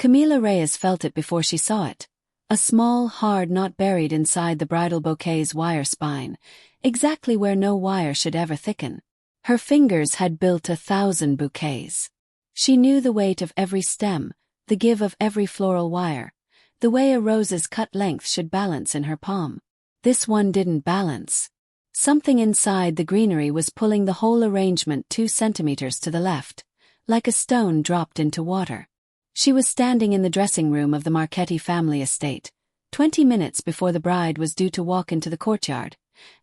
Camila Reyes felt it before she saw it. A small, hard knot buried inside the bridal bouquet's wire spine, exactly where no wire should ever thicken. Her fingers had built 1,000 bouquets. She knew the weight of every stem, the give of every floral wire, the way a rose's cut length should balance in her palm. This one didn't balance. Something inside the greenery was pulling the whole arrangement 2 centimeters to the left, like a stone dropped into water. She was standing in the dressing room of the Marchetti family estate, 20 minutes before the bride was due to walk into the courtyard,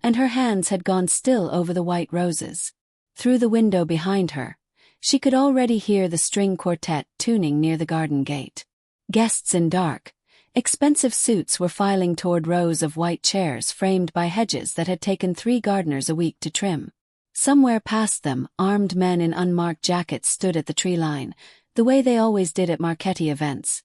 and her hands had gone still over the white roses. Through the window behind her, she could already hear the string quartet tuning near the garden gate. Guests in dark, expensive suits were filing toward rows of white chairs framed by hedges that had taken 3 gardeners a week to trim. Somewhere past them, armed men in unmarked jackets stood at the tree line, the way they always did at Marchetti events.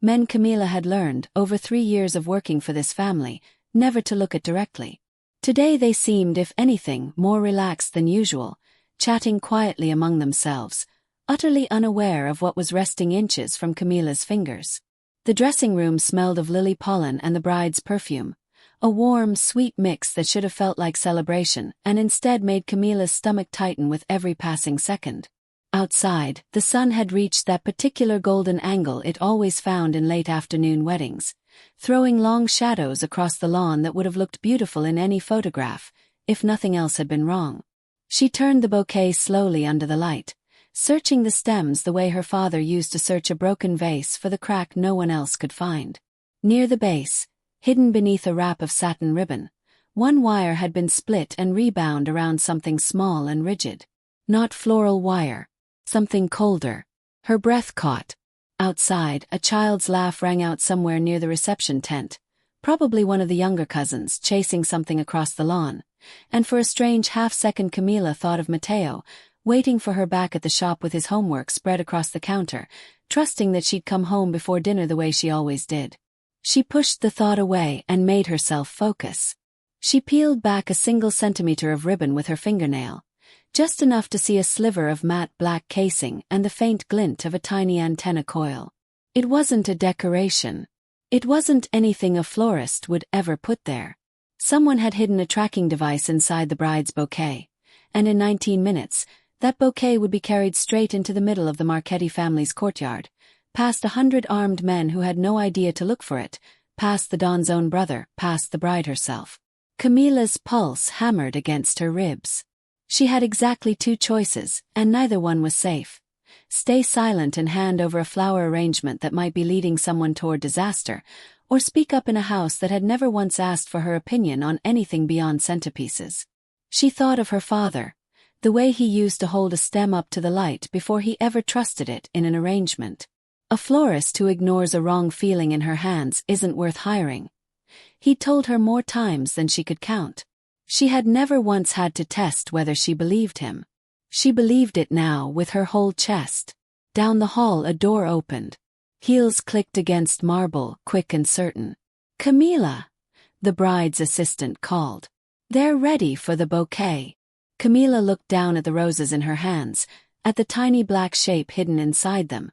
Men Camila had learned, over 3 years of working for this family, never to look at directly. Today they seemed, if anything, more relaxed than usual, chatting quietly among themselves, utterly unaware of what was resting inches from Camila's fingers. The dressing room smelled of lily pollen and the bride's perfume, a warm, sweet mix that should have felt like celebration and instead made Camila's stomach tighten with every passing second. Outside, the sun had reached that particular golden angle it always found in late afternoon weddings, throwing long shadows across the lawn that would have looked beautiful in any photograph, if nothing else had been wrong. She turned the bouquet slowly under the light, searching the stems the way her father used to search a broken vase for the crack no one else could find. Near the base, hidden beneath a wrap of satin ribbon, one wire had been split and rebound around something small and rigid. Not floral wire. Something colder. Her breath caught. Outside, a child's laugh rang out somewhere near the reception tent, probably one of the younger cousins chasing something across the lawn, and for a strange half-second Camila thought of Mateo, waiting for her back at the shop with his homework spread across the counter, trusting that she'd come home before dinner the way she always did. She pushed the thought away and made herself focus. She peeled back a single centimeter of ribbon with her fingernail, just enough to see a sliver of matte black casing and the faint glint of a tiny antenna coil. It wasn't a decoration. It wasn't anything a florist would ever put there. Someone had hidden a tracking device inside the bride's bouquet, and in 19 minutes, that bouquet would be carried straight into the middle of the Marchetti family's courtyard, past 100 armed men who had no idea to look for it, past the Don's own brother, past the bride herself. Camila's pulse hammered against her ribs. She had exactly 2 choices, and neither one was safe. Stay silent and hand over a flower arrangement that might be leading someone toward disaster, or speak up in a house that had never once asked for her opinion on anything beyond centerpieces. She thought of her father, the way he used to hold a stem up to the light before he ever trusted it in an arrangement. A florist who ignores a wrong feeling in her hands isn't worth hiring. He told her more times than she could count. She had never once had to test whether she believed him. She believed it now with her whole chest. Down the hall a door opened. Heels clicked against marble, quick and certain. "Camila!" the bride's assistant called. "They're ready for the bouquet." Camila looked down at the roses in her hands, at the tiny black shape hidden inside them,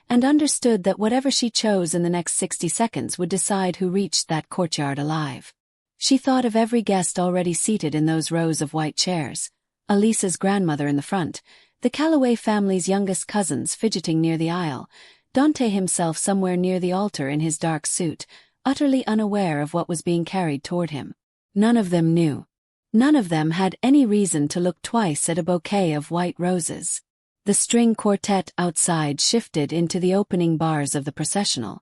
and understood that whatever she chose in the next 60 seconds would decide who reached that courtyard alive. She thought of every guest already seated in those rows of white chairs, Elisa's grandmother in the front, the Calloway family's youngest cousins fidgeting near the aisle, Dante himself somewhere near the altar in his dark suit, utterly unaware of what was being carried toward him. None of them knew. None of them had any reason to look twice at a bouquet of white roses. The string quartet outside shifted into the opening bars of the processional.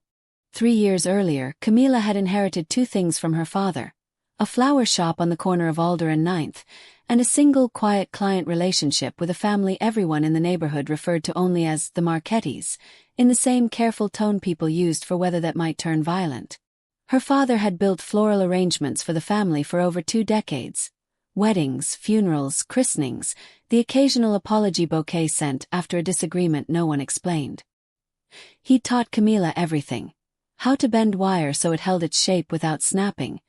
3 years earlier, Camila had inherited 2 things from her father: a flower shop on the corner of Alder and 9th, and a single quiet client relationship with a family everyone in the neighborhood referred to only as the Marchettis, in the same careful tone people used for weather that might turn violent. Her father had built floral arrangements for the family for over 2 decades. Weddings, funerals, christenings, the occasional apology bouquet sent after a disagreement no one explained. He'd taught Camila everything. How to bend wire so it held its shape without snapping,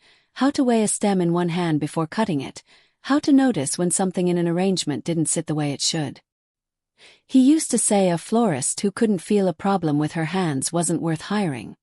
how to weigh a stem in one hand before cutting it, how to notice when something in an arrangement didn't sit the way it should. He used to say a florist who couldn't feel a problem with her hands wasn't worth hiring.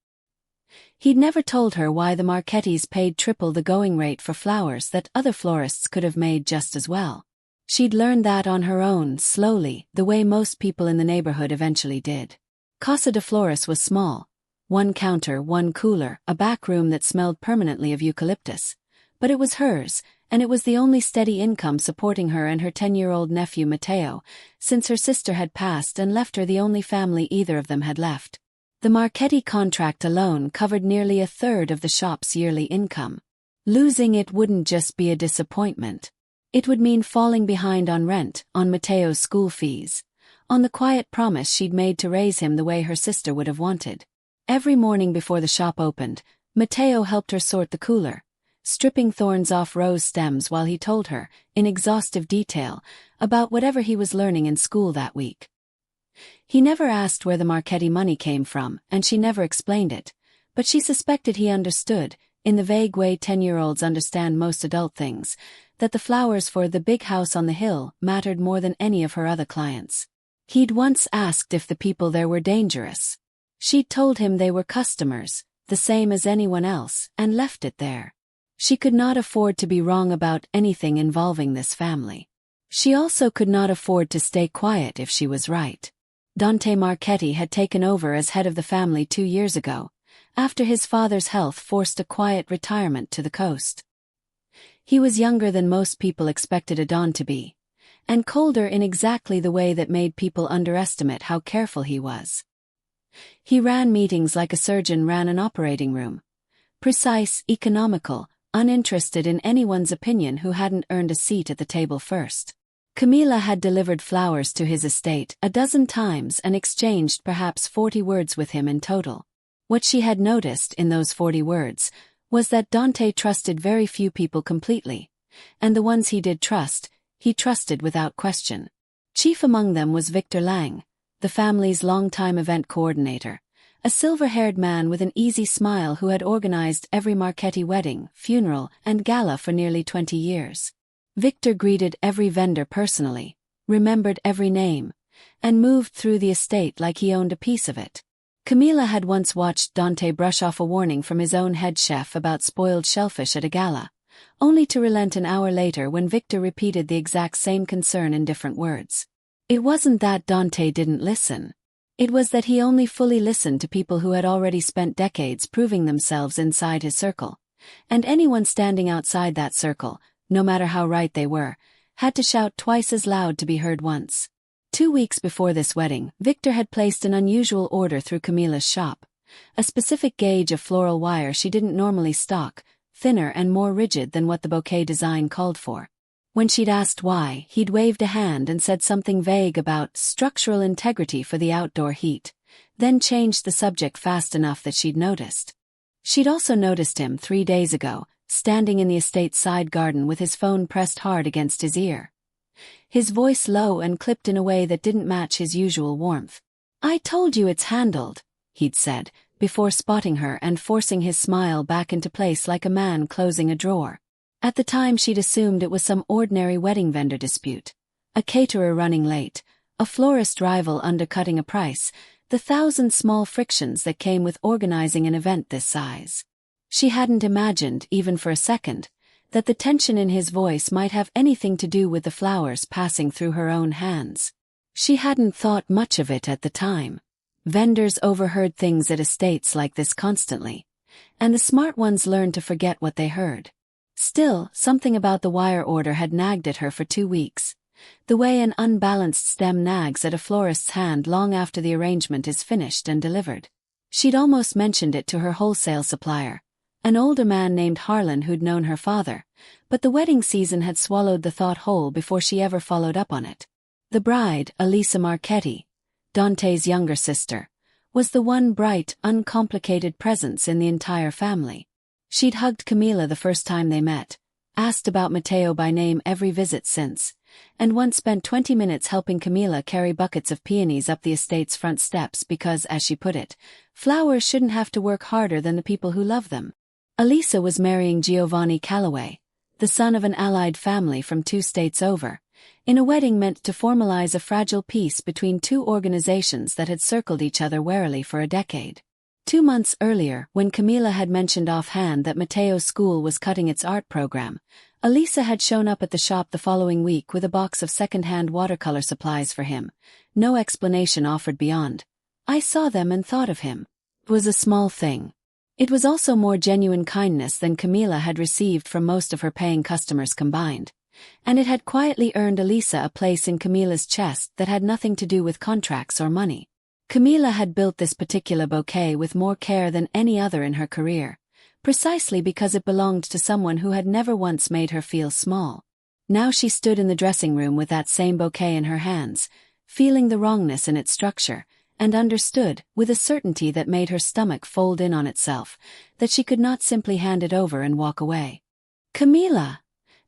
He'd never told her why the Marchettis paid triple the going rate for flowers that other florists could have made just as well. She'd learned that on her own, slowly, the way most people in the neighborhood eventually did. Casa de Flores was small. One counter, one cooler, a back room that smelled permanently of eucalyptus. But it was hers, and it was the only steady income supporting her and her 10-year-old nephew Mateo, since her sister had passed and left her the only family either of them had left. The Marchetti contract alone covered nearly a third of the shop's yearly income. Losing it wouldn't just be a disappointment. It would mean falling behind on rent, on Mateo's school fees, on the quiet promise she'd made to raise him the way her sister would have wanted. Every morning before the shop opened, Mateo helped her sort the cooler, stripping thorns off rose stems while he told her, in exhaustive detail, about whatever he was learning in school that week. He never asked where the Marchetti money came from, and she never explained it, but she suspected he understood, in the vague way 10-year-olds understand most adult things, that the flowers for the big house on the hill mattered more than any of her other clients. He'd once asked if the people there were dangerous. She'd told him they were customers, the same as anyone else, and left it there. She could not afford to be wrong about anything involving this family. She also could not afford to stay quiet if she was right. Dante Marchetti had taken over as head of the family 2 years ago, after his father's health forced a quiet retirement to the coast. He was younger than most people expected a Don to be, and colder in exactly the way that made people underestimate how careful he was. He ran meetings like a surgeon ran an operating room. Precise, economical, uninterested in anyone's opinion who hadn't earned a seat at the table first. Camila had delivered flowers to his estate a dozen times and exchanged perhaps 40 words with him in total. What she had noticed in those 40 words was that Dante trusted very few people completely, and the ones he did trust, he trusted without question. Chief among them was Victor Lang, the family's longtime event coordinator, a silver-haired man with an easy smile who had organized every Marchetti wedding, funeral, and gala for nearly 20 years. Victor greeted every vendor personally, remembered every name, and moved through the estate like he owned a piece of it. Camila had once watched Dante brush off a warning from his own head chef about spoiled shellfish at a gala, only to relent an hour later when Victor repeated the exact same concern in different words. It wasn't that Dante didn't listen. It was that he only fully listened to people who had already spent decades proving themselves inside his circle, and anyone standing outside that circle, no matter how right they were, had to shout twice as loud to be heard once. 2 weeks before this wedding, Victor had placed an unusual order through Camila's shop, a specific gauge of floral wire she didn't normally stock, thinner and more rigid than what the bouquet design called for. When she'd asked why, he'd waved a hand and said something vague about structural integrity for the outdoor heat, then changed the subject fast enough that she'd noticed. She'd also noticed him 3 days ago, standing in the estate's side garden with his phone pressed hard against his ear. His voice low and clipped in a way that didn't match his usual warmth. "I told you it's handled," he'd said, before spotting her and forcing his smile back into place like a man closing a drawer. At the time she'd assumed it was some ordinary wedding vendor dispute. A caterer running late, a florist rival undercutting a price, the 1,000 small frictions that came with organizing an event this size. She hadn't imagined, even for a second, that the tension in his voice might have anything to do with the flowers passing through her own hands. She hadn't thought much of it at the time. Vendors overheard things at estates like this constantly, and the smart ones learned to forget what they heard. Still, something about the wire order had nagged at her for 2 weeks, the way an unbalanced stem nags at a florist's hand long after the arrangement is finished and delivered. She'd almost mentioned it to her wholesale supplier, an older man named Harlan who'd known her father, but the wedding season had swallowed the thought whole before she ever followed up on it. The bride, Elisa Marchetti, Dante's younger sister, was the one bright, uncomplicated presence in the entire family. She'd hugged Camila the first time they met, asked about Mateo by name every visit since, and once spent 20 minutes helping Camila carry buckets of peonies up the estate's front steps because, as she put it, flowers shouldn't have to work harder than the people who love them. Elisa was marrying Giovanni Calloway, the son of an allied family from 2 states over, in a wedding meant to formalize a fragile peace between two organizations that had circled each other warily for a decade. 2 months earlier, when Camila had mentioned offhand that Matteo's school was cutting its art program, Elisa had shown up at the shop the following week with a box of second-hand watercolor supplies for him, no explanation offered beyond, "I saw them and thought of him." It was a small thing. It was also more genuine kindness than Camila had received from most of her paying customers combined, and it had quietly earned Elisa a place in Camila's chest that had nothing to do with contracts or money. Camila had built this particular bouquet with more care than any other in her career, precisely because it belonged to someone who had never once made her feel small. Now she stood in the dressing room with that same bouquet in her hands, feeling the wrongness in its structure, and understood, with a certainty that made her stomach fold in on itself, that she could not simply hand it over and walk away. "Camila,"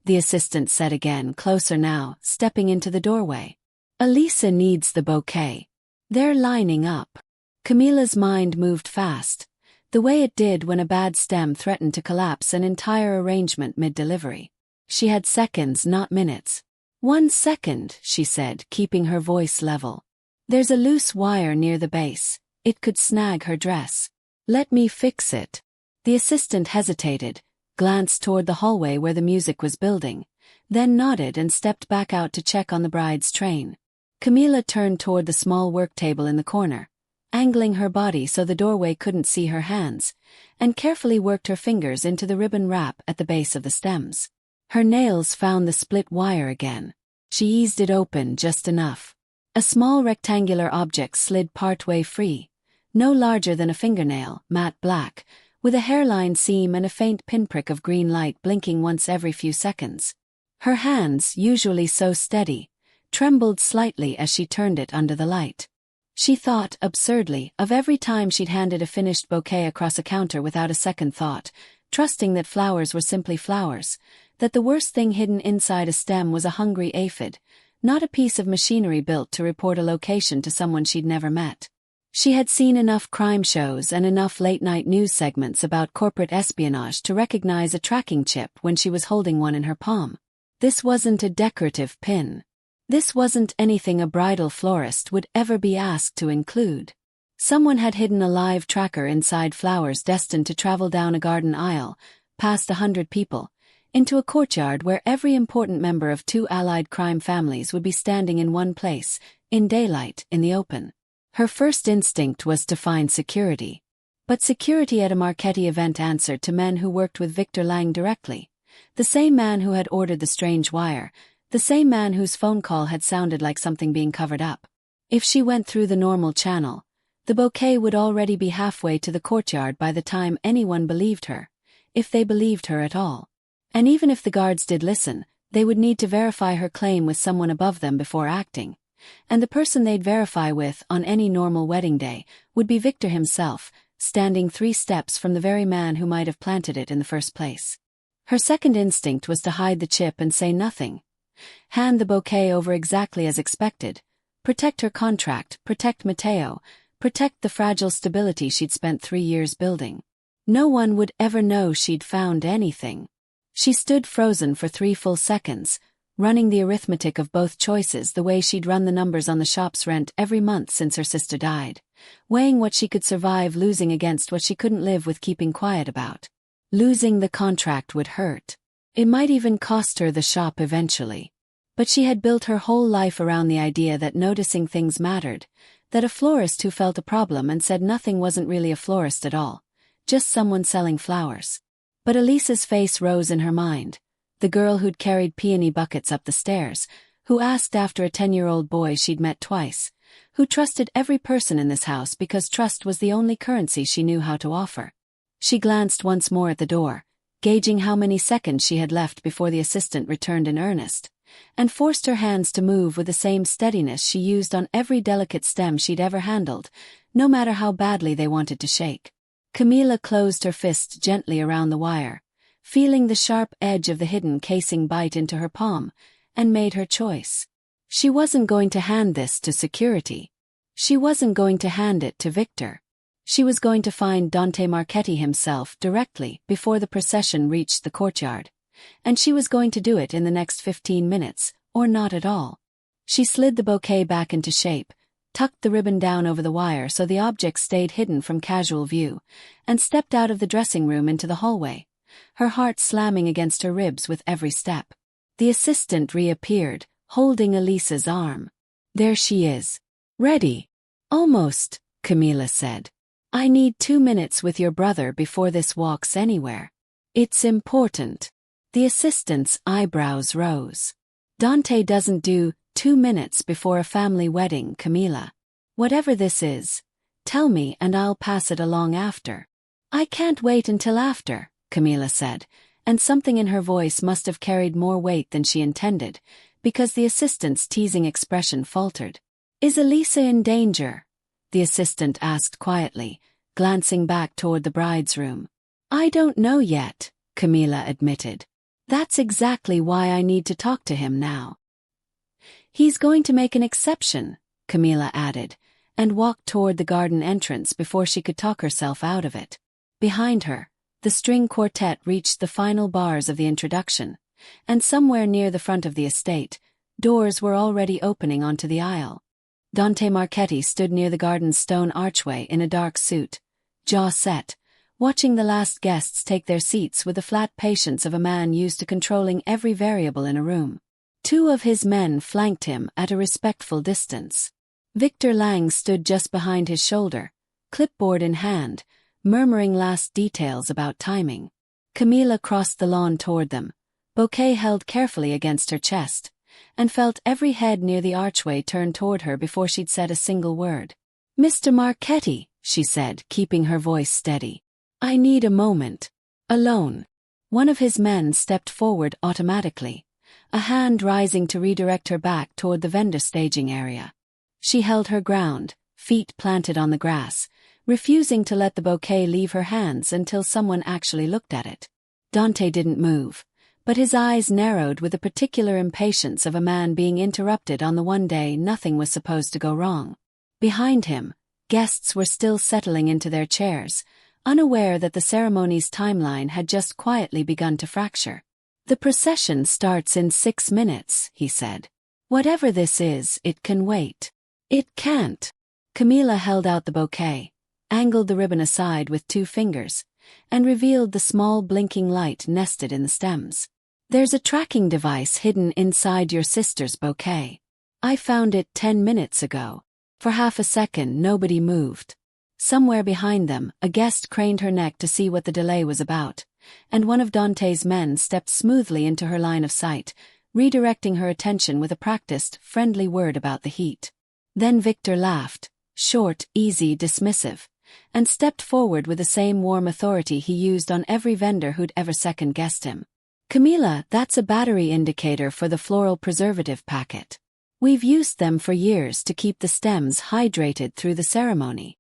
the assistant said again, closer now, stepping into the doorway. "Elisa needs the bouquet. They're lining up." Camila's mind moved fast, the way it did when a bad stem threatened to collapse an entire arrangement mid-delivery. She had seconds, not minutes. "1 second," she said, keeping her voice level. "There's a loose wire near the base. It could snag her dress. Let me fix it." The assistant hesitated, glanced toward the hallway where the music was building, then nodded and stepped back out to check on the bride's train. Camila turned toward the small work table in the corner, angling her body so the doorway couldn't see her hands, and carefully worked her fingers into the ribbon wrap at the base of the stems. Her nails found the split wire again. She eased it open just enough. A small rectangular object slid partway free, no larger than a fingernail, matte black, with a hairline seam and a faint pinprick of green light blinking once every few seconds. Her hands, usually so steady, trembled slightly as she turned it under the light. She thought, absurdly, of every time she'd handed a finished bouquet across a counter without a second thought, trusting that flowers were simply flowers, that the worst thing hidden inside a stem was a hungry aphid, not a piece of machinery built to report a location to someone she'd never met. She had seen enough crime shows and enough late-night news segments about corporate espionage to recognize a tracking chip when she was holding one in her palm. This wasn't a decorative pin. This wasn't anything a bridal florist would ever be asked to include. Someone had hidden a live tracker inside flowers destined to travel down a garden aisle, past 100 people, into a courtyard where every important member of two allied crime families would be standing in one place, in daylight, in the open. Her first instinct was to find security. But security at a Marchetti event answered to men who worked with Victor Lang directly, the same man who had ordered the strange wire, the same man whose phone call had sounded like something being covered up. If she went through the normal channel, the bouquet would already be halfway to the courtyard by the time anyone believed her, if they believed her at all. And even if the guards did listen, they would need to verify her claim with someone above them before acting. And the person they'd verify with on any normal wedding day would be Victor himself, standing 3 steps from the very man who might have planted it in the first place. Her second instinct was to hide the chip and say nothing. Hand the bouquet over exactly as expected. Protect her contract, protect Matteo, protect the fragile stability she'd spent 3 years building. No one would ever know she'd found anything. She stood frozen for 3 full seconds, running the arithmetic of both choices the way she'd run the numbers on the shop's rent every month since her sister died, weighing what she could survive losing against what she couldn't live with keeping quiet about. Losing the contract would hurt. It might even cost her the shop eventually. But she had built her whole life around the idea that noticing things mattered, that a florist who felt a problem and said nothing wasn't really a florist at all, just someone selling flowers. But Elisa's face rose in her mind, the girl who'd carried peony buckets up the stairs, who asked after a 10-year-old boy she'd met twice, who trusted every person in this house because trust was the only currency she knew how to offer. She glanced once more at the door, gauging how many seconds she had left before the assistant returned in earnest, and forced her hands to move with the same steadiness she used on every delicate stem she'd ever handled, no matter how badly they wanted to shake. Camila closed her fist gently around the wire, feeling the sharp edge of the hidden casing bite into her palm, and made her choice. She wasn't going to hand this to security. She wasn't going to hand it to Victor. She was going to find Dante Marchetti himself directly before the procession reached the courtyard. And she was going to do it in the next 15 minutes, or not at all. She slid the bouquet back into shape, tucked the ribbon down over the wire so the object stayed hidden from casual view, and stepped out of the dressing room into the hallway, her heart slamming against her ribs with every step. The assistant reappeared, holding Elisa's arm. "There she is. Ready." "Almost," Camila said. "I need 2 minutes with your brother before this walks anywhere." "It's important." The assistant's eyebrows rose. "Dante doesn't do 2 minutes before a family wedding, Camila. Whatever this is, tell me and I'll pass it along after." "I can't wait until after," Camila said, and something in her voice must have carried more weight than she intended, because the assistant's teasing expression faltered. "Is Elisa in danger?" the assistant asked quietly, glancing back toward the bride's room. "I don't know yet," Camila admitted. "That's exactly why I need to talk to him now." "He's going to make an exception," Camila added, and walked toward the garden entrance before she could talk herself out of it. Behind her, the string quartet reached the final bars of the introduction, and somewhere near the front of the estate, doors were already opening onto the aisle. Dante Marchetti stood near the garden's stone archway in a dark suit, jaw set, watching the last guests take their seats with the flat patience of a man used to controlling every variable in a room. 2 of his men flanked him at a respectful distance. Victor Lang stood just behind his shoulder, clipboard in hand, murmuring last details about timing. Camila crossed the lawn toward them, bouquet held carefully against her chest, and felt every head near the archway turn toward her before she'd said a single word. "Mr. Marchetti," she said, keeping her voice steady. "I need a moment. Alone." One of his men stepped forward automatically, a hand rising to redirect her back toward the vendor staging area. She held her ground, feet planted on the grass, refusing to let the bouquet leave her hands until someone actually looked at it. Dante didn't move, but his eyes narrowed with the particular impatience of a man being interrupted on the one day nothing was supposed to go wrong. Behind him, guests were still settling into their chairs, unaware that the ceremony's timeline had just quietly begun to fracture. "The procession starts in 6 minutes," he said. "Whatever this is, it can wait." "It can't." Camila held out the bouquet, angled the ribbon aside with 2 fingers, and revealed the small blinking light nested in the stems. "There's a tracking device hidden inside your sister's bouquet. I found it 10 minutes ago." For half a second nobody moved. Somewhere behind them, a guest craned her neck to see what the delay was about, and one of Dante's men stepped smoothly into her line of sight, redirecting her attention with a practiced, friendly word about the heat. Then Victor laughed, short, easy, dismissive, and stepped forward with the same warm authority he used on every vendor who'd ever second-guessed him. "Camila, that's a battery indicator for the floral preservative packet. We've used them for years to keep the stems hydrated through the ceremony."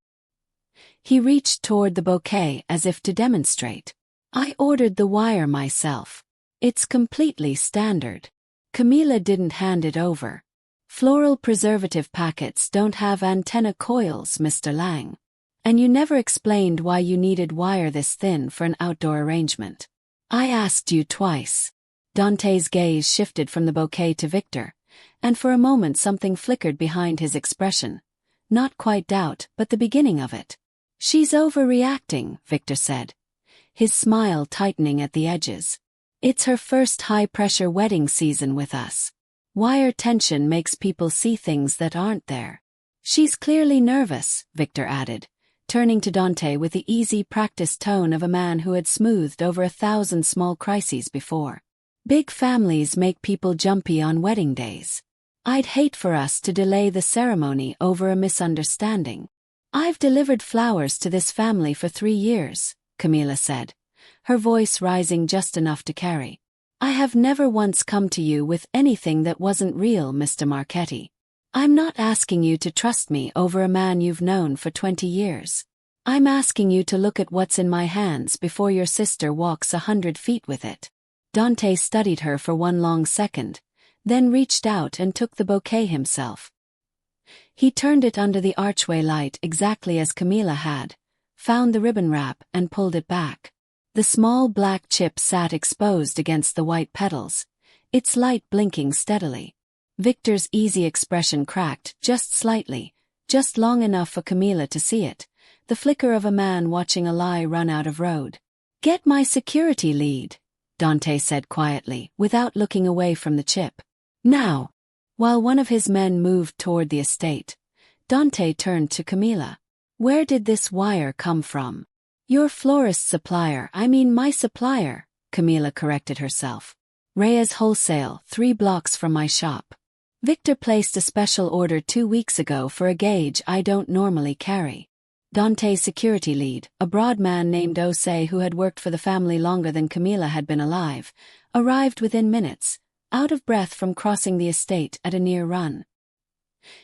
He reached toward the bouquet as if to demonstrate. "I ordered the wire myself. It's completely standard." Camila didn't hand it over. "Floral preservative packets don't have antenna coils, Mr. Lang. And you never explained why you needed wire this thin for an outdoor arrangement. I asked you twice." Dante's gaze shifted from the bouquet to Victor, and for a moment something flickered behind his expression. Not quite doubt, but the beginning of it. "She's overreacting," Victor said, his smile tightening at the edges. "It's her first high-pressure wedding season with us. Wire tension makes people see things that aren't there." "She's clearly nervous," Victor added, turning to Dante with the easy, practiced tone of a man who had smoothed over 1,000 small crises before. "Big families make people jumpy on wedding days. I'd hate for us to delay the ceremony over a misunderstanding." "I've delivered flowers to this family for 3 years," Camila said, her voice rising just enough to carry. "I have never once come to you with anything that wasn't real, Mr. Marchetti. I'm not asking you to trust me over a man you've known for 20 years. I'm asking you to look at what's in my hands before your sister walks 100 feet with it." Dante studied her for one long second, then reached out and took the bouquet himself. He turned it under the archway light exactly as Camila had, found the ribbon wrap and pulled it back. The small black chip sat exposed against the white petals, its light blinking steadily. Victor's easy expression cracked, just slightly, just long enough for Camila to see it, the flicker of a man watching a lie run out of road. "Get my security lead," Dante said quietly, without looking away from the chip. "Now." While one of his men moved toward the estate, Dante turned to Camila. "Where did this wire come from?" "Your florist supplier, my supplier," Camila corrected herself. "Reyes Wholesale, 3 blocks from my shop. Victor placed a special order 2 weeks ago for a gauge I don't normally carry." Dante's security lead, a broad man named Osei who had worked for the family longer than Camila had been alive, arrived within minutes, out of breath from crossing the estate at a near run.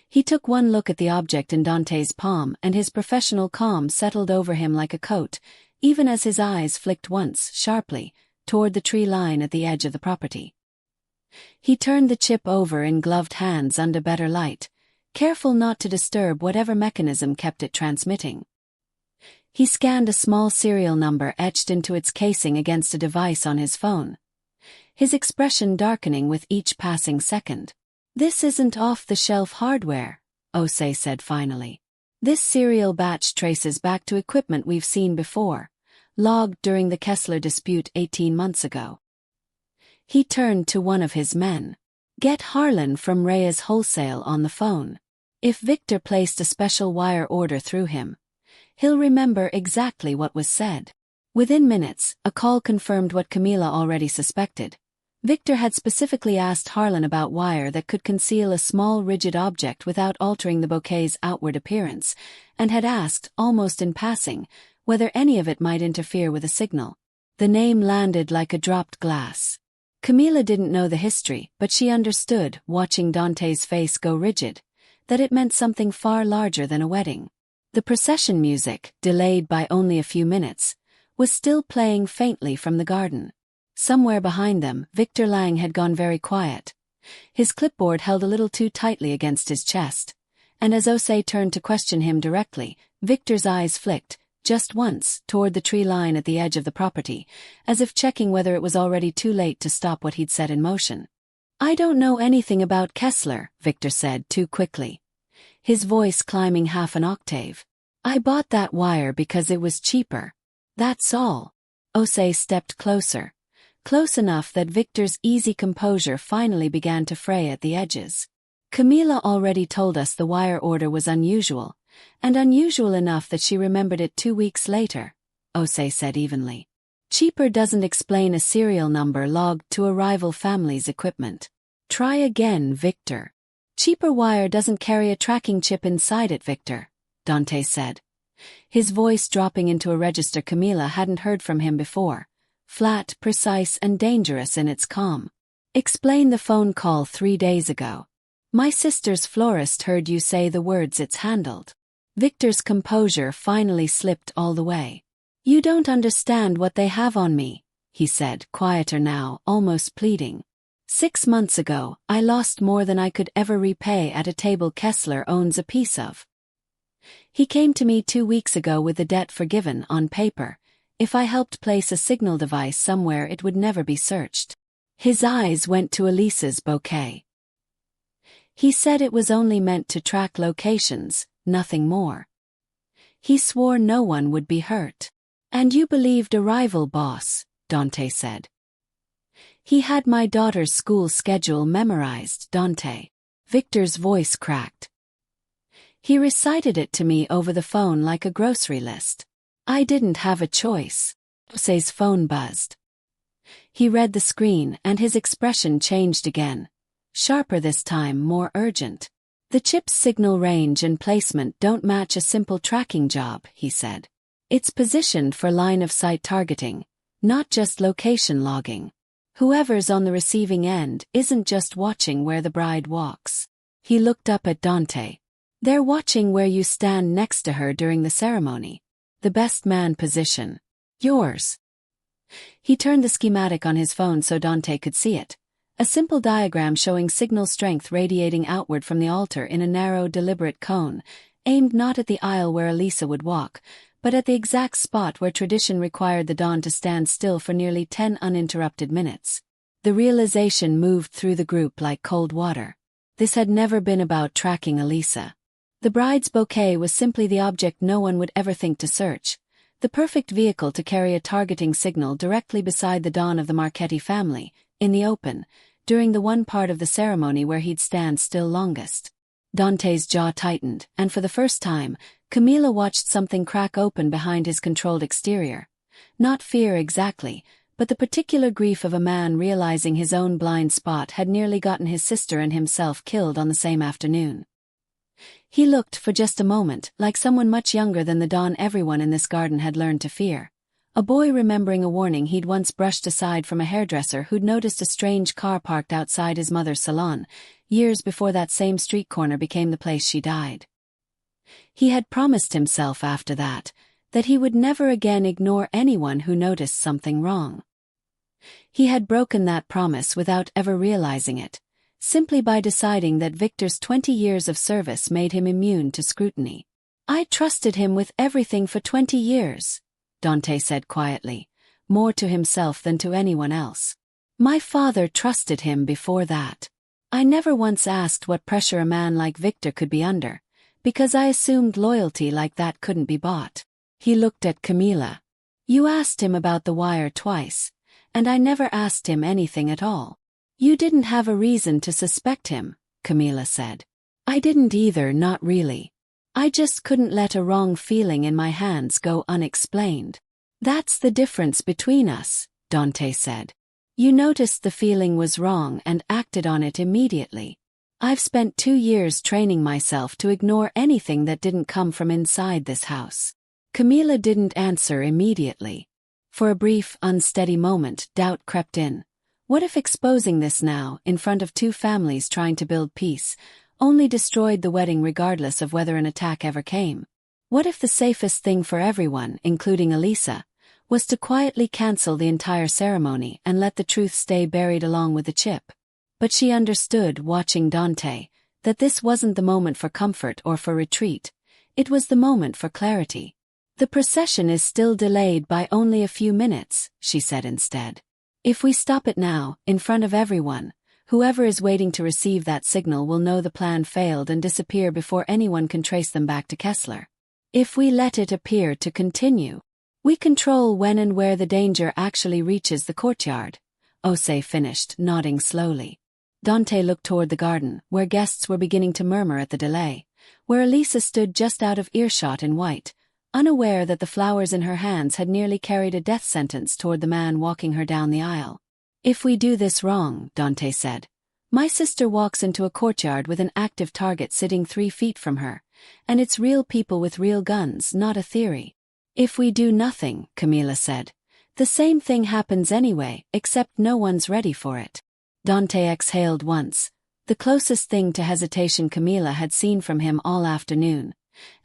He took one look at the object in Dante's palm and his professional calm settled over him like a coat, even as his eyes flicked once, sharply, toward the tree line at the edge of the property. He turned the chip over in gloved hands under better light, careful not to disturb whatever mechanism kept it transmitting. He scanned a small serial number etched into its casing against a device on his phone, his expression darkening with each passing second. "This isn't off-the-shelf hardware," Osei said finally. "This serial batch traces back to equipment we've seen before, logged during the Kessler dispute 18 months ago." He turned to one of his men. "Get Harlan from Reyes Wholesale on the phone. If Victor placed a special wire order through him, he'll remember exactly what was said." Within minutes, a call confirmed what Camila already suspected. Victor had specifically asked Harlan about wire that could conceal a small rigid object without altering the bouquet's outward appearance, and had asked, almost in passing, whether any of it might interfere with a signal. The name landed like a dropped glass. Camila didn't know the history, but she understood, watching Dante's face go rigid, that it meant something far larger than a wedding. The procession music, delayed by only a few minutes, was still playing faintly from the garden. Somewhere behind them, Victor Lang had gone very quiet. His clipboard held a little too tightly against his chest, and as Osei turned to question him directly, Victor's eyes flicked, just once, toward the tree line at the edge of the property, as if checking whether it was already too late to stop what he'd set in motion. "I don't know anything about Kessler," Victor said too quickly, his voice climbing half an octave. "I bought that wire because it was cheaper. That's all." Osei stepped closer, close enough that Victor's easy composure finally began to fray at the edges. "Camila already told us the wire order was unusual, and unusual enough that she remembered it 2 weeks later," Osei said evenly. "Cheaper doesn't explain a serial number logged to a rival family's equipment. Try again, Victor." "Cheaper wire doesn't carry a tracking chip inside it, Victor," Dante said, his voice dropping into a register Camila hadn't heard from him before, flat, precise, and dangerous in its calm. "Explain the phone call 3 days ago. My sister's florist heard you say the words it's handled." Victor's composure finally slipped all the way. "You don't understand what they have on me," he said, quieter now, almost pleading. 6 months ago, I lost more than I could ever repay at a table Kessler owns a piece of. He came to me 2 weeks ago with the debt forgiven on paper. If I helped place a signal device somewhere, it would never be searched." His eyes went to Elisa's bouquet. "He said it was only meant to track locations, nothing more. He swore no one would be hurt." "And you believed a rival boss," Dante said. "He had my daughter's school schedule memorized, Dante." Victor's voice cracked. "He recited it to me over the phone like a grocery list. I didn't have a choice." Osei's phone buzzed. He read the screen and his expression changed again, sharper this time, more urgent. "The chip's signal range and placement don't match a simple tracking job," he said. "It's positioned for line-of-sight targeting, not just location logging. Whoever's on the receiving end isn't just watching where the bride walks." He looked up at Dante. "They're watching where you stand next to her during the ceremony. The best man position. Yours." He turned the schematic on his phone so Dante could see it. A simple diagram showing signal strength radiating outward from the altar in a narrow, deliberate cone, aimed not at the aisle where Elisa would walk, but at the exact spot where tradition required the dawn to stand still for nearly 10 uninterrupted minutes. The realization moved through the group like cold water. This had never been about tracking Elisa. The bride's bouquet was simply the object no one would ever think to search, the perfect vehicle to carry a targeting signal directly beside the dawn of the Marchetti family, in the open, during the one part of the ceremony where he'd stand still longest. Dante's jaw tightened, and for the first time, Camila watched something crack open behind his controlled exterior. Not fear exactly, but the particular grief of a man realizing his own blind spot had nearly gotten his sister and himself killed on the same afternoon. He looked for just a moment like someone much younger than the Don everyone in this garden had learned to fear. A boy remembering a warning he'd once brushed aside from a hairdresser who'd noticed a strange car parked outside his mother's salon, years before that same street corner became the place she died. He had promised himself after that he would never again ignore anyone who noticed something wrong. He had broken that promise without ever realizing it, simply by deciding that Victor's 20 years of service made him immune to scrutiny. "I trusted him with everything for 20 years, Dante said quietly, more to himself than to anyone else. "My father trusted him before that. I never once asked what pressure a man like Victor could be under, because I assumed loyalty like that couldn't be bought." He looked at Camila. "You asked him about the wire twice, and I never asked him anything at all." "You didn't have a reason to suspect him," Camila said. "I didn't either, not really. I just couldn't let a wrong feeling in my hands go unexplained." "That's the difference between us," Dante said. "You noticed the feeling was wrong and acted on it immediately. I've spent 2 years training myself to ignore anything that didn't come from inside this house." Camila didn't answer immediately. For a brief, unsteady moment, doubt crept in. What if exposing this now, in front of 2 families trying to build peace, only destroyed the wedding regardless of whether an attack ever came? What if the safest thing for everyone, including Elisa, was to quietly cancel the entire ceremony and let the truth stay buried along with the chip? But she understood, watching Dante, that this wasn't the moment for comfort or for retreat. It was the moment for clarity. "The procession is still delayed by only a few minutes," she said instead. "If we stop it now, in front of everyone, whoever is waiting to receive that signal will know the plan failed and disappear before anyone can trace them back to Kessler. If we let it appear to continue, we control when and where the danger actually reaches the courtyard," Osei finished, nodding slowly. Dante looked toward the garden, where guests were beginning to murmur at the delay, where Elisa stood just out of earshot in white, unaware that the flowers in her hands had nearly carried a death sentence toward the man walking her down the aisle. "If we do this wrong," Dante said, "my sister walks into a courtyard with an active target sitting 3 feet from her, and it's real people with real guns, not a theory." "If we do nothing," Camila said, "the same thing happens anyway, except no one's ready for it." Dante exhaled once, the closest thing to hesitation Camila had seen from him all afternoon,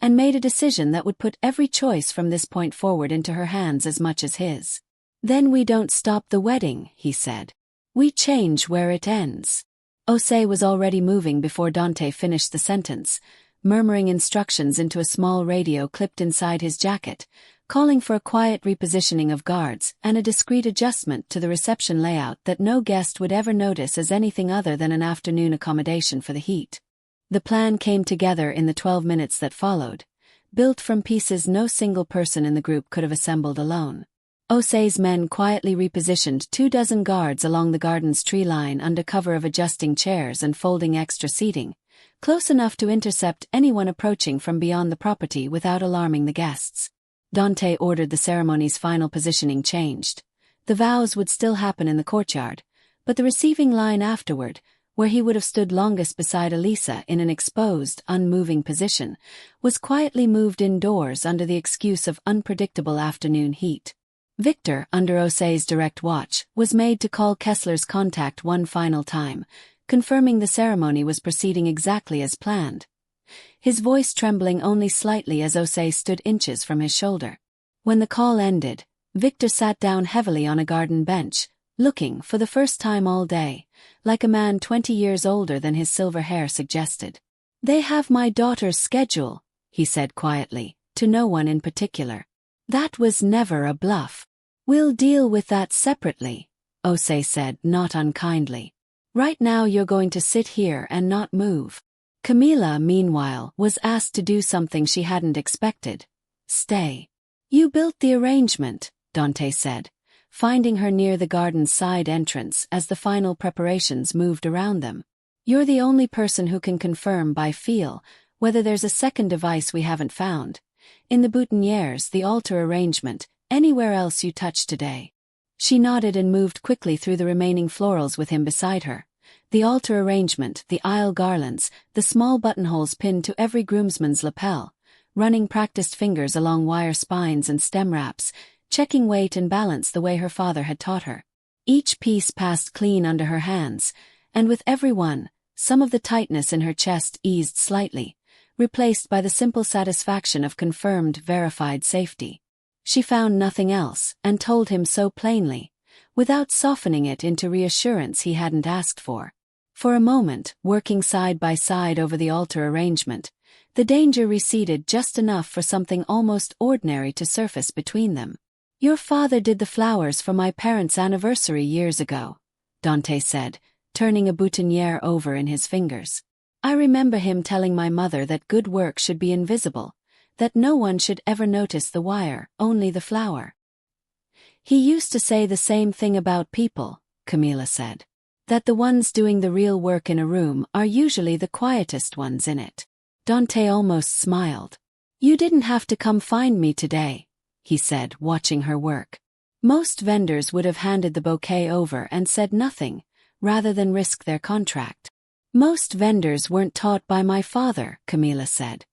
and made a decision that would put every choice from this point forward into her hands as much as his. "Then we don't stop the wedding," he said. "We change where it ends." Osei was already moving before Dante finished the sentence, murmuring instructions into a small radio clipped inside his jacket, calling for a quiet repositioning of guards and a discreet adjustment to the reception layout that no guest would ever notice as anything other than an afternoon accommodation for the heat. The plan came together in the 12 minutes that followed, built from pieces no single person in the group could have assembled alone. Osei's men quietly repositioned 24 guards along the garden's tree line under cover of adjusting chairs and folding extra seating, close enough to intercept anyone approaching from beyond the property without alarming the guests. Dante ordered the ceremony's final positioning changed. The vows would still happen in the courtyard, but the receiving line afterward, where he would have stood longest beside Elisa in an exposed, unmoving position, was quietly moved indoors under the excuse of unpredictable afternoon heat. Victor, under Osei's direct watch, was made to call Kessler's contact one final time, confirming the ceremony was proceeding exactly as planned. His voice trembling only slightly as Osei stood inches from his shoulder. When the call ended, Victor sat down heavily on a garden bench, looking, for the first time all day, like a man 20 years older than his silver hair suggested. "They have my daughter's schedule," he said quietly, to no one in particular. "That was never a bluff. We'll deal with that separately," Osei said, not unkindly. Right now you're going to sit here and not move. Camila, meanwhile, was asked to do something she hadn't expected. Stay. You built the arrangement, Dante said, finding her near the garden's side entrance as the final preparations moved around them. You're the only person who can confirm by feel whether there's a second device we haven't found. In the boutonnieres, the altar arrangement, anywhere else you touch today. She nodded and moved quickly through the remaining florals with him beside her. The altar arrangement, the aisle garlands, the small buttonholes pinned to every groomsman's lapel, running practiced fingers along wire spines and stem wraps, checking weight and balance the way her father had taught her. Each piece passed clean under her hands, and with every one, some of the tightness in her chest eased slightly, replaced by the simple satisfaction of confirmed, verified safety. She found nothing else, and told him so plainly, without softening it into reassurance he hadn't asked for. For a moment, working side by side over the altar arrangement, the danger receded just enough for something almost ordinary to surface between them. Your father did the flowers for my parents' anniversary years ago, Dante said, turning a boutonniere over in his fingers. I remember him telling my mother that good work should be invisible, that no one should ever notice the wire, only the flower. He used to say the same thing about people, Camila said. That the ones doing the real work in a room are usually the quietest ones in it. Dante almost smiled. You didn't have to come find me today, he said, watching her work. Most vendors would have handed the bouquet over and said nothing, rather than risk their contract. Most vendors weren't taught by my father, Camila said.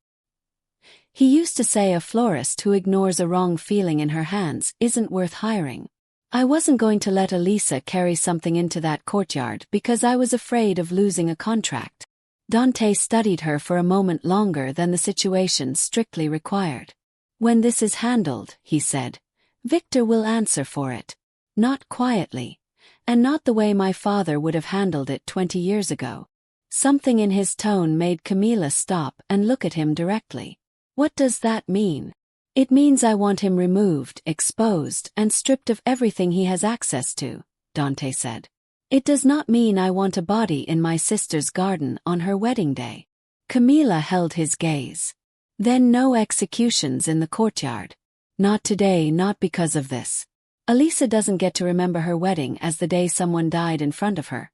He used to say a florist who ignores a wrong feeling in her hands isn't worth hiring. I wasn't going to let Elisa carry something into that courtyard because I was afraid of losing a contract. Dante studied her for a moment longer than the situation strictly required. When this is handled, he said, Victor will answer for it. Not quietly. And not the way my father would have handled it 20 years ago. Something in his tone made Camila stop and look at him directly. What does that mean? It means I want him removed, exposed, and stripped of everything he has access to, Dante said. It does not mean I want a body in my sister's garden on her wedding day. Camila held his gaze. Then no executions in the courtyard. Not today, not because of this. Elisa doesn't get to remember her wedding as the day someone died in front of her.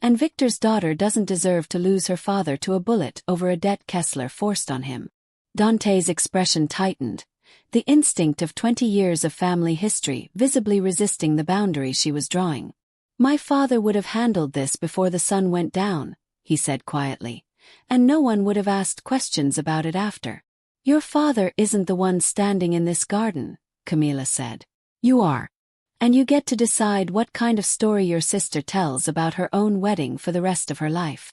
And Victor's daughter doesn't deserve to lose her father to a bullet over a debt Kessler forced on him. Dante's expression tightened, the instinct of 20 years of family history visibly resisting the boundary she was drawing. My father would have handled this before the sun went down, he said quietly, and no one would have asked questions about it after. Your father isn't the one standing in this garden, Camila said. You are. And you get to decide what kind of story your sister tells about her own wedding for the rest of her life.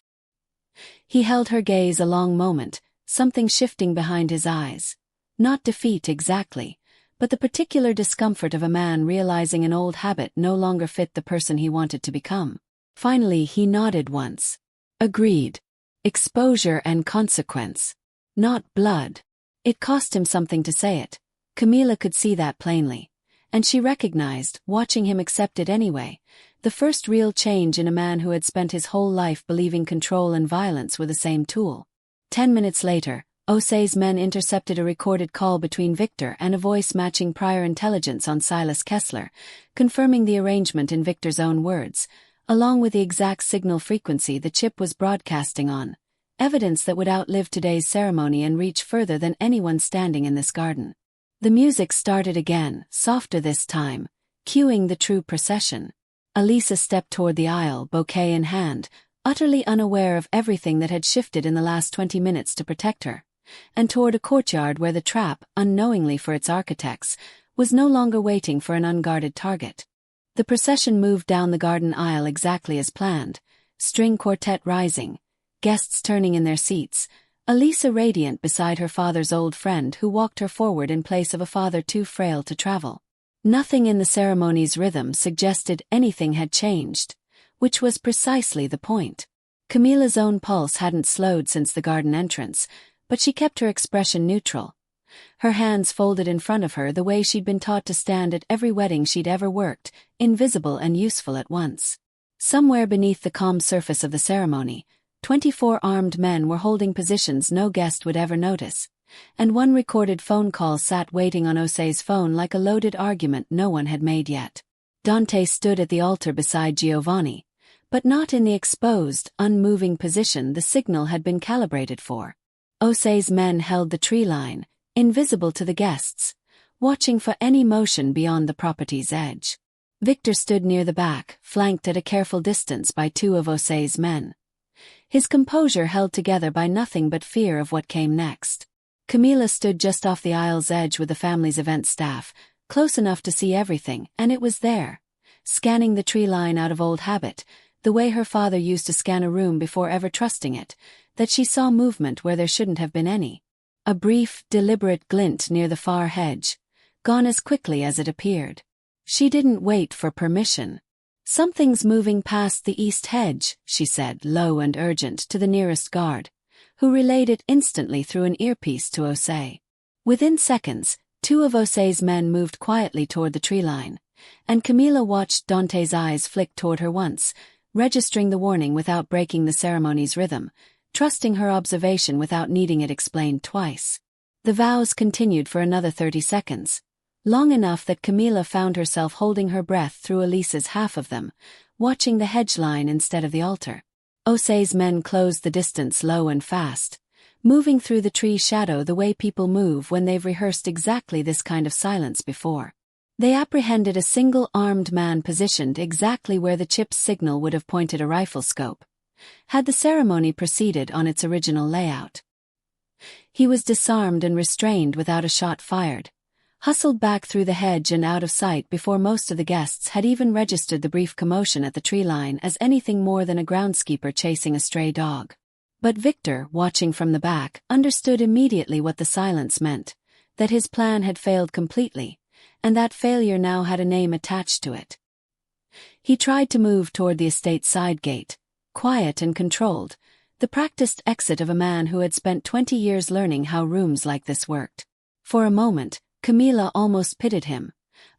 He held her gaze a long moment, something shifting behind his eyes. Not defeat exactly, but the particular discomfort of a man realizing an old habit no longer fit the person he wanted to become. Finally he nodded once. Agreed. Exposure and consequence. Not blood. It cost him something to say it. Camila could see that plainly. And she recognized, watching him accept it anyway, the first real change in a man who had spent his whole life believing control and violence were the same tool. 10 minutes later, Ose's men intercepted a recorded call between Victor and a voice matching prior intelligence on Silas Kessler, confirming the arrangement in Victor's own words, along with the exact signal frequency the chip was broadcasting on, evidence that would outlive today's ceremony and reach further than anyone standing in this garden. The music started again, softer this time, cueing the true procession. Elisa stepped toward the aisle, bouquet in hand, utterly unaware of everything that had shifted in the last 20 minutes to protect her, and toward a courtyard where the trap, unknowingly for its architects, was no longer waiting for an unguarded target. The procession moved down the garden aisle exactly as planned, string quartet rising, guests turning in their seats, Elisa radiant beside her father's old friend who walked her forward in place of a father too frail to travel. Nothing in the ceremony's rhythm suggested anything had changed, which was precisely the point. Camila's own pulse hadn't slowed since the garden entrance, but she kept her expression neutral. Her hands folded in front of her the way she'd been taught to stand at every wedding she'd ever worked, invisible and useful at once. Somewhere beneath the calm surface of the ceremony, 24 armed men were holding positions no guest would ever notice, and one recorded phone call sat waiting on José's phone like a loaded argument no one had made yet. Dante stood at the altar beside Giovanni, but not in the exposed, unmoving position the signal had been calibrated for. José's men held the tree line, invisible to the guests, watching for any motion beyond the property's edge. Victor stood near the back, flanked at a careful distance by two of José's men. His composure held together by nothing but fear of what came next. Camila stood just off the aisle's edge with the family's event staff, close enough to see everything, and it was there, scanning the tree line out of old habit, the way her father used to scan a room before ever trusting it, that she saw movement where there shouldn't have been any. A brief, deliberate glint near the far hedge, gone as quickly as it appeared. She didn't wait for permission. "Something's moving past the east hedge," she said, low and urgent, to the nearest guard, who relayed it instantly through an earpiece to José. Within seconds, two of José's men moved quietly toward the tree line, and Camila watched Dante's eyes flick toward her once, registering the warning without breaking the ceremony's rhythm, trusting her observation without needing it explained twice. The vows continued for another 30 seconds. Long enough that Camila found herself holding her breath through Elisa's half of them, watching the hedge line instead of the altar. José's men closed the distance low and fast, moving through the tree shadow the way people move when they've rehearsed exactly this kind of silence before. They apprehended a single armed man positioned exactly where the chip's signal would have pointed a rifle scope, had the ceremony proceeded on its original layout. He was disarmed and restrained without a shot fired, hustled back through the hedge and out of sight before most of the guests had even registered the brief commotion at the tree line as anything more than a groundskeeper chasing a stray dog. But Victor, watching from the back, understood immediately what the silence meant, that his plan had failed completely, and that failure now had a name attached to it. He tried to move toward the estate's side gate, quiet and controlled, the practiced exit of a man who had spent 20 years learning how rooms like this worked. For a moment, Camila almost pitied him,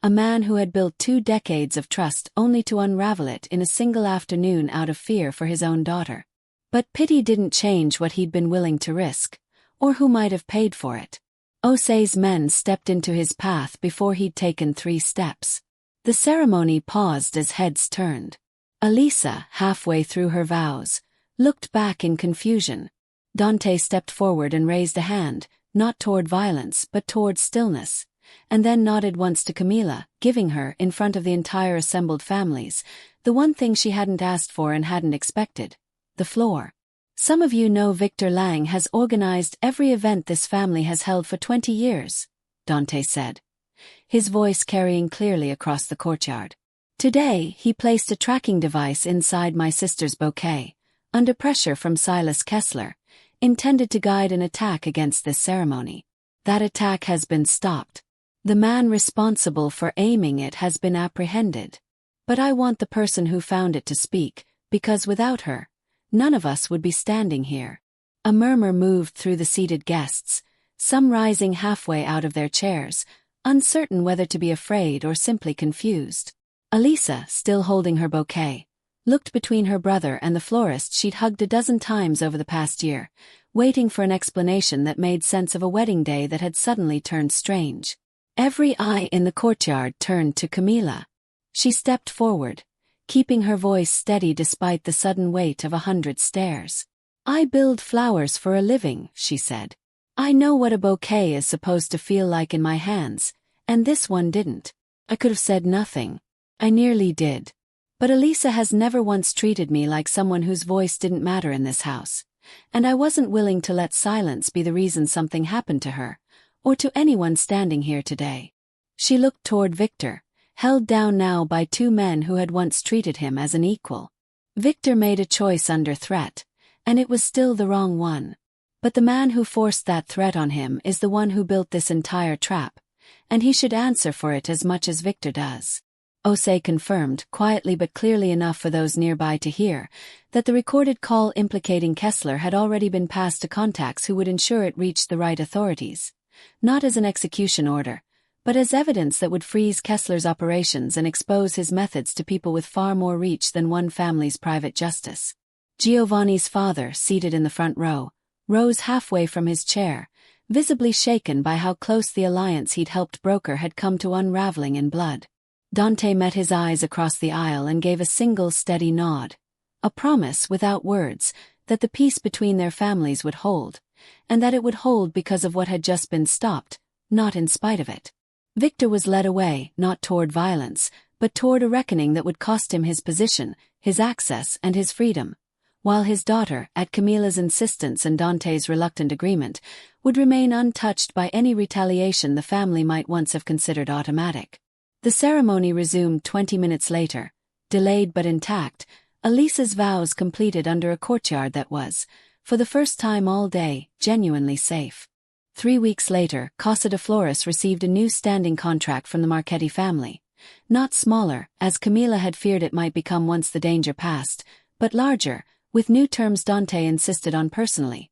a man who had built 2 decades of trust only to unravel it in a single afternoon out of fear for his own daughter. But pity didn't change what he'd been willing to risk, or who might have paid for it. José's men stepped into his path before he'd taken 3 steps. The ceremony paused as heads turned. Elisa, halfway through her vows, looked back in confusion. Dante stepped forward and raised a hand, not toward violence but toward stillness, and then nodded once to Camila, giving her, in front of the entire assembled families, the one thing she hadn't asked for and hadn't expected: the floor. "Some of you know Victor Lang has organized every event this family has held for 20 years, Dante said, his voice carrying clearly across the courtyard. "Today, he placed a tracking device inside my sister's bouquet, under pressure from Silas Kessler, intended to guide an attack against this ceremony. That attack has been stopped. The man responsible for aiming it has been apprehended. But I want the person who found it to speak, because without her, none of us would be standing here." A murmur moved through the seated guests, some rising halfway out of their chairs, uncertain whether to be afraid or simply confused. Elisa, still holding her bouquet, looked between her brother and the florist she'd hugged a dozen times over the past year, waiting for an explanation that made sense of a wedding day that had suddenly turned strange. Every eye in the courtyard turned to Camila. She stepped forward, keeping her voice steady despite the sudden weight of 100 stares. "I build flowers for a living," she said. "I know what a bouquet is supposed to feel like in my hands, and this one didn't. I could have said nothing. I nearly did. But Elisa has never once treated me like someone whose voice didn't matter in this house, and I wasn't willing to let silence be the reason something happened to her, or to anyone standing here today." She looked toward Victor, held down now by 2 men who had once treated him as an equal. Victor made a choice under threat, and it was still the wrong one. But the man who forced that threat on him is the one who built this entire trap, and he should answer for it as much as Victor does. José confirmed, quietly but clearly enough for those nearby to hear, that the recorded call implicating Kessler had already been passed to contacts who would ensure it reached the right authorities, not as an execution order, but as evidence that would freeze Kessler's operations and expose his methods to people with far more reach than one family's private justice. Giovanni's father, seated in the front row, rose halfway from his chair, visibly shaken by how close the alliance he'd helped broker had come to unraveling in blood. Dante met his eyes across the aisle and gave a single steady nod, a promise without words that the peace between their families would hold, and that it would hold because of what had just been stopped, not in spite of it. Victor was led away, not toward violence, but toward a reckoning that would cost him his position, his access, and his freedom, while his daughter, at Camila's insistence and Dante's reluctant agreement, would remain untouched by any retaliation the family might once have considered automatic. The ceremony resumed 20 minutes later, delayed but intact, Elisa's vows completed under a courtyard that was, for the first time all day, genuinely safe. 3 weeks later, Casa de Florist received a new standing contract from the Marchetti family. Not smaller, as Camila had feared it might become once the danger passed, but larger, with new terms Dante insisted on personally.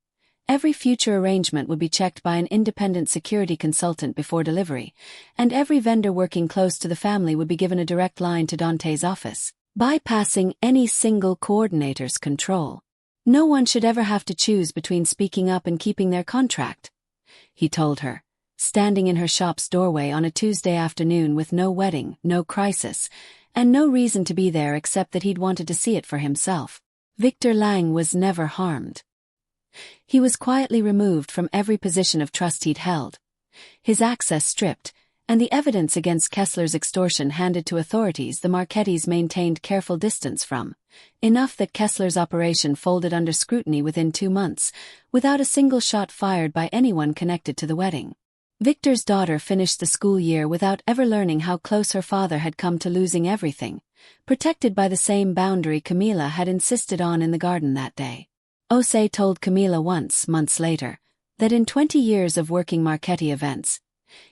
Every future arrangement would be checked by an independent security consultant before delivery, and every vendor working close to the family would be given a direct line to Dante's office, bypassing any single coordinator's control. No one should ever have to choose between speaking up and keeping their contract, he told her, standing in her shop's doorway on a Tuesday afternoon with no wedding, no crisis, and no reason to be there except that he'd wanted to see it for himself. Victor Lang was never harmed. He was quietly removed from every position of trust he'd held, his access stripped, and the evidence against Kessler's extortion handed to authorities the Marchettis maintained careful distance from, enough that Kessler's operation folded under scrutiny within 2 months, without a single shot fired by anyone connected to the wedding. Victor's daughter finished the school year without ever learning how close her father had come to losing everything, protected by the same boundary Camila had insisted on in the garden that day. Jose told Camila once, months later, that in 20 years of working Marchetti events,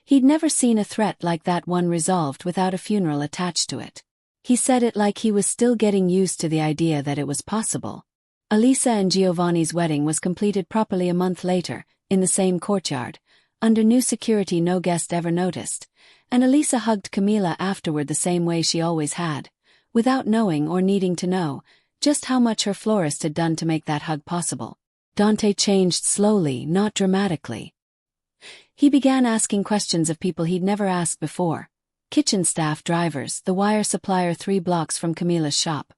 he'd never seen a threat like that one resolved without a funeral attached to it. He said it like he was still getting used to the idea that it was possible. Elisa and Giovanni's wedding was completed properly a month later, in the same courtyard, under new security no guest ever noticed, and Elisa hugged Camila afterward the same way she always had, without knowing or needing to know just how much her florist had done to make that hug possible. Dante changed slowly, not dramatically. He began asking questions of people he'd never asked before. Kitchen staff, drivers, the wire supplier 3 blocks from Camila's shop.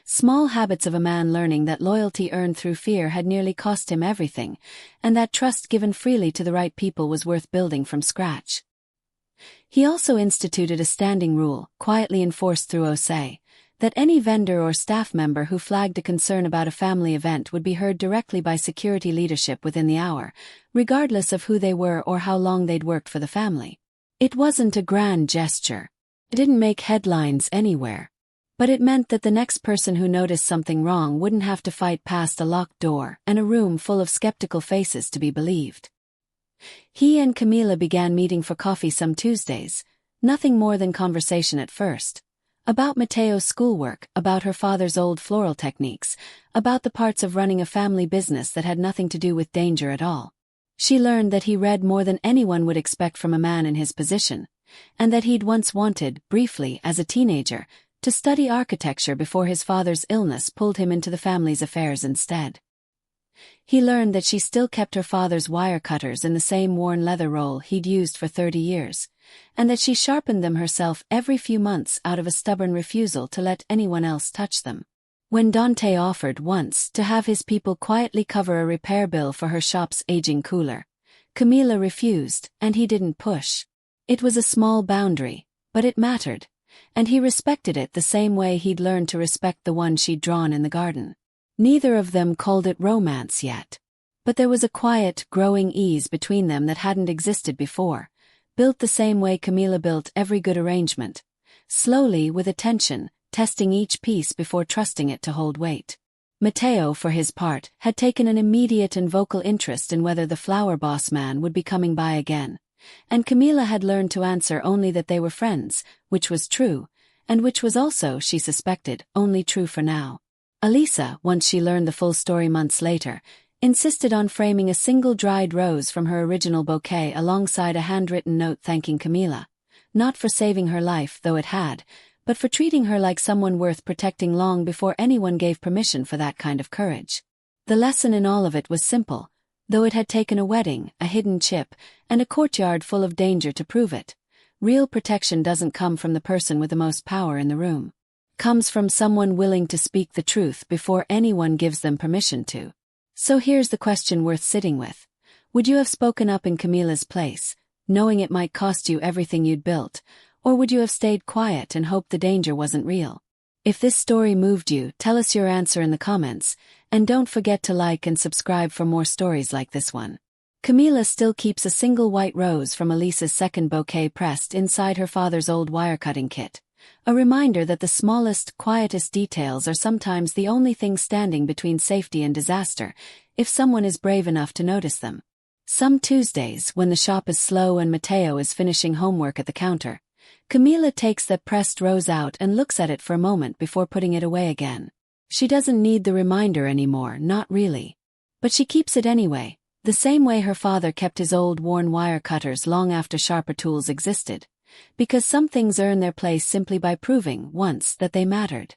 Small habits of a man learning that loyalty earned through fear had nearly cost him everything, and that trust given freely to the right people was worth building from scratch. He also instituted a standing rule, quietly enforced through Jose, that any vendor or staff member who flagged a concern about a family event would be heard directly by security leadership within the hour, regardless of who they were or how long they'd worked for the family. It wasn't a grand gesture. It didn't make headlines anywhere. But it meant that the next person who noticed something wrong wouldn't have to fight past a locked door and a room full of skeptical faces to be believed. He and Camila began meeting for coffee some Tuesdays, nothing more than conversation at first. About Mateo's schoolwork, about her father's old floral techniques, about the parts of running a family business that had nothing to do with danger at all. She learned that he read more than anyone would expect from a man in his position, and that he'd once wanted, briefly, as a teenager, to study architecture before his father's illness pulled him into the family's affairs instead. He learned that she still kept her father's wire cutters in the same worn leather roll he'd used for 30 years, and that she sharpened them herself every few months out of a stubborn refusal to let anyone else touch them. When Dante offered once to have his people quietly cover a repair bill for her shop's aging cooler, Camila refused, and he didn't push. It was a small boundary, but it mattered, and he respected it the same way he'd learned to respect the one she'd drawn in the garden. Neither of them called it romance yet, but there was a quiet, growing ease between them that hadn't existed before, built the same way Camila built every good arrangement, slowly with attention, testing each piece before trusting it to hold weight. Mateo, for his part, had taken an immediate and vocal interest in whether the flower boss man would be coming by again, and Camila had learned to answer only that they were friends, which was true, and which was also, she suspected, only true for now. Elisa, once she learned the full story months later, insisted on framing a single dried rose from her original bouquet alongside a handwritten note thanking Camila, not for saving her life, though it had, but for treating her like someone worth protecting long before anyone gave permission for that kind of courage. The lesson in all of it was simple, though it had taken a wedding, a hidden chip, and a courtyard full of danger to prove it. Real protection doesn't come from the person with the most power in the room. Comes from someone willing to speak the truth before anyone gives them permission to. So here's the question worth sitting with. Would you have spoken up in Camila's place, knowing it might cost you everything you'd built, or would you have stayed quiet and hoped the danger wasn't real? If this story moved you, tell us your answer in the comments, and don't forget to like and subscribe for more stories like this one. Camila still keeps a single white rose from Elisa's second bouquet pressed inside her father's old wire-cutting kit. A reminder that the smallest, quietest details are sometimes the only thing standing between safety and disaster, if someone is brave enough to notice them. Some Tuesdays, when the shop is slow and Mateo is finishing homework at the counter, Camila takes that pressed rose out and looks at it for a moment before putting it away again. She doesn't need the reminder anymore, not really. But she keeps it anyway, the same way her father kept his old worn wire cutters long after sharper tools existed. Because some things earn their place simply by proving, once, that they mattered.